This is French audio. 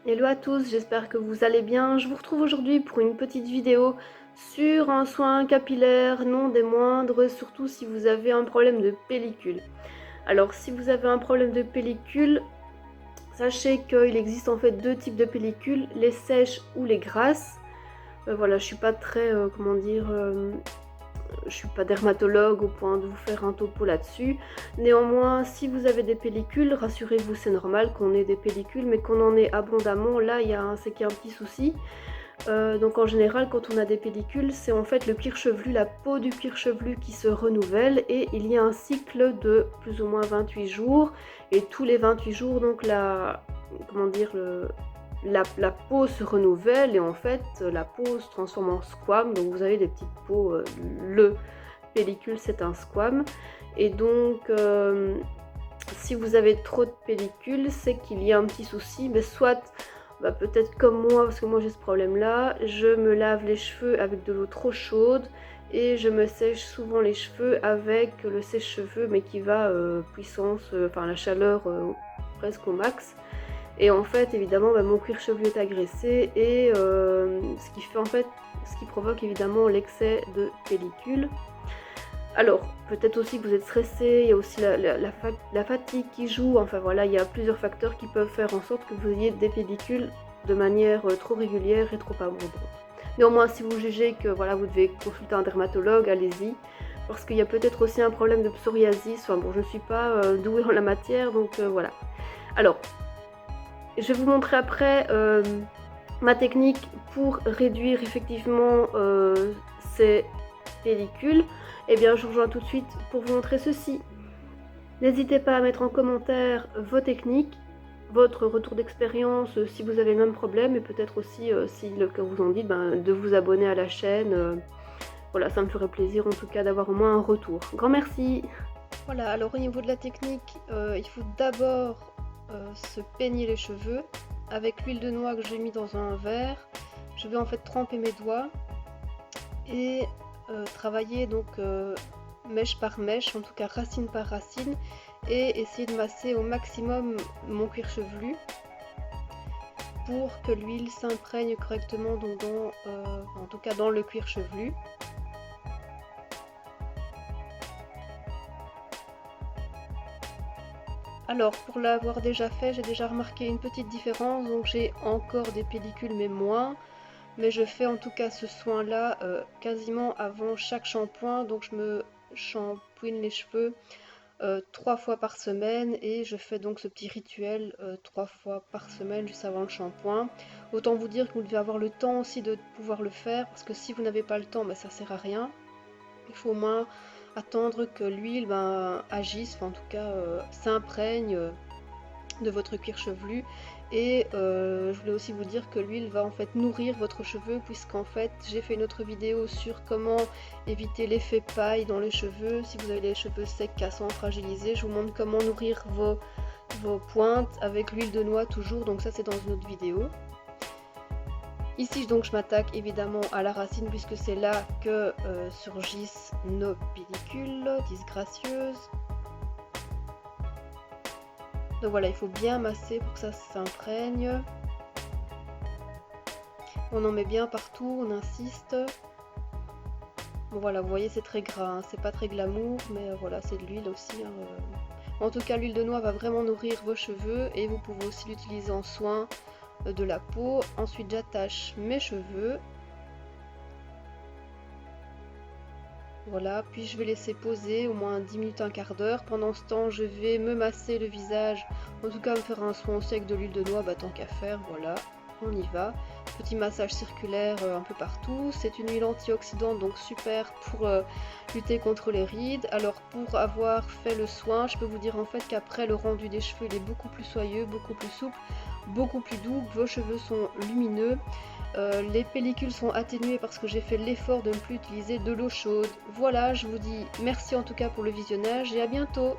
Hello à tous, j'espère que vous allez bien. Je vous retrouve aujourd'hui pour une petite vidéo sur un soin capillaire, non des moindres, surtout si vous avez un problème de pellicule. Alors si vous avez un problème de pellicule, sachez qu'il existe en fait deux types de pellicules, les sèches ou les grasses. Voilà, je suis pas très, je suis pas dermatologue au point de vous faire un topo là-dessus. Néanmoins, si vous avez des pellicules, rassurez-vous, c'est normal qu'on ait des pellicules, mais qu'on en ait abondamment, là, c'est qu'il y a un petit souci. Donc en général, quand on a des pellicules, c'est en fait le cuir chevelu, la peau du cuir chevelu qui se renouvelle, et il y a un cycle de plus ou moins 28 jours, et tous les 28 jours, donc la peau se renouvelle, et en fait la peau se transforme en squame, donc vous avez des petites peaux, le pellicule c'est un squame, et donc si vous avez trop de pellicule, c'est qu'il y a un petit souci, mais soit peut-être comme moi, parce que moi j'ai ce problème là, je me lave les cheveux avec de l'eau trop chaude et je me sèche souvent les cheveux avec le sèche-cheveux, mais qui va puissance, enfin la chaleur presque au max. Et en fait, évidemment, mon cuir chevelu est agressé, et ce qui provoque évidemment l'excès de pellicule. Alors, peut-être aussi que vous êtes stressé, il y a aussi la fatigue qui joue, enfin voilà, il y a plusieurs facteurs qui peuvent faire en sorte que vous ayez des pellicules de manière trop régulière et trop abondante. Néanmoins, si vous jugez que voilà, vous devez consulter un dermatologue, allez-y, parce qu'il y a peut-être aussi un problème de psoriasis. Enfin bon, je ne suis pas douée en la matière, donc voilà. Alors, je vais vous montrer après ma technique pour réduire effectivement ces pellicules. Eh bien, je vous rejoins tout de suite pour vous montrer ceci. N'hésitez pas à mettre en commentaire vos techniques, votre retour d'expérience si vous avez le même problème, et peut-être aussi, si le cœur vous en dit, de vous abonner à la chaîne. Voilà, ça me ferait plaisir en tout cas d'avoir au moins un retour. Grand merci. Voilà, alors au niveau de la technique, il faut d'abord se peigner les cheveux avec l'huile de noix que j'ai mis dans un verre. Je vais en fait tremper mes doigts et travailler donc mèche par mèche, en tout cas racine par racine, et essayer de masser au maximum mon cuir chevelu pour que l'huile s'imprègne correctement donc en tout cas dans le cuir chevelu. Alors pour l'avoir déjà fait, j'ai déjà remarqué une petite différence, donc j'ai encore des pellicules mais moins. Mais je fais en tout cas ce soin là quasiment avant chaque shampoing, donc je me shampouine les cheveux 3 fois par semaine, et je fais donc ce petit rituel 3 fois par semaine juste avant le shampoing. Autant vous dire que vous devez avoir le temps aussi de pouvoir le faire, parce que si vous n'avez pas le temps, ça sert à rien. Il faut au moins attendre que l'huile agisse, enfin en tout cas s'imprègne de votre cuir chevelu. Et je voulais aussi vous dire que l'huile va en fait nourrir votre cheveu, puisqu'en fait j'ai fait une autre vidéo sur comment éviter l'effet paille dans les cheveux. Si vous avez les cheveux secs, cassants, fragilisés, je vous montre comment nourrir vos pointes avec l'huile de noix toujours, donc ça c'est dans une autre vidéo. Ici donc je m'attaque évidemment à la racine, puisque c'est là que surgissent nos pellicules disgracieuses. Donc voilà, il faut bien masser pour que ça s'imprègne. On en met bien partout, on insiste. Bon voilà, vous voyez c'est très gras, hein. C'est pas très glamour, mais voilà, c'est de l'huile aussi, hein. En tout cas, l'huile de noix va vraiment nourrir vos cheveux, et vous pouvez aussi l'utiliser en soin de la peau. Ensuite j'attache mes cheveux. Voilà, puis je vais laisser poser au moins 10 minutes, un quart d'heure. Pendant ce temps, je vais me masser le visage, en tout cas me faire un soin aussi avec de l'huile de noix, tant qu'à faire. Voilà, on y va. Petit massage circulaire un peu partout. C'est une huile antioxydante, donc super pour lutter contre les rides. Alors pour avoir fait le soin, je peux vous dire en fait qu'après le rendu des cheveux, il est beaucoup plus soyeux, beaucoup plus souple, beaucoup plus doux. Vos cheveux sont lumineux. Les pellicules sont atténuées parce que j'ai fait l'effort de ne plus utiliser de l'eau chaude. Voilà, je vous dis merci en tout cas pour le visionnage, et à bientôt.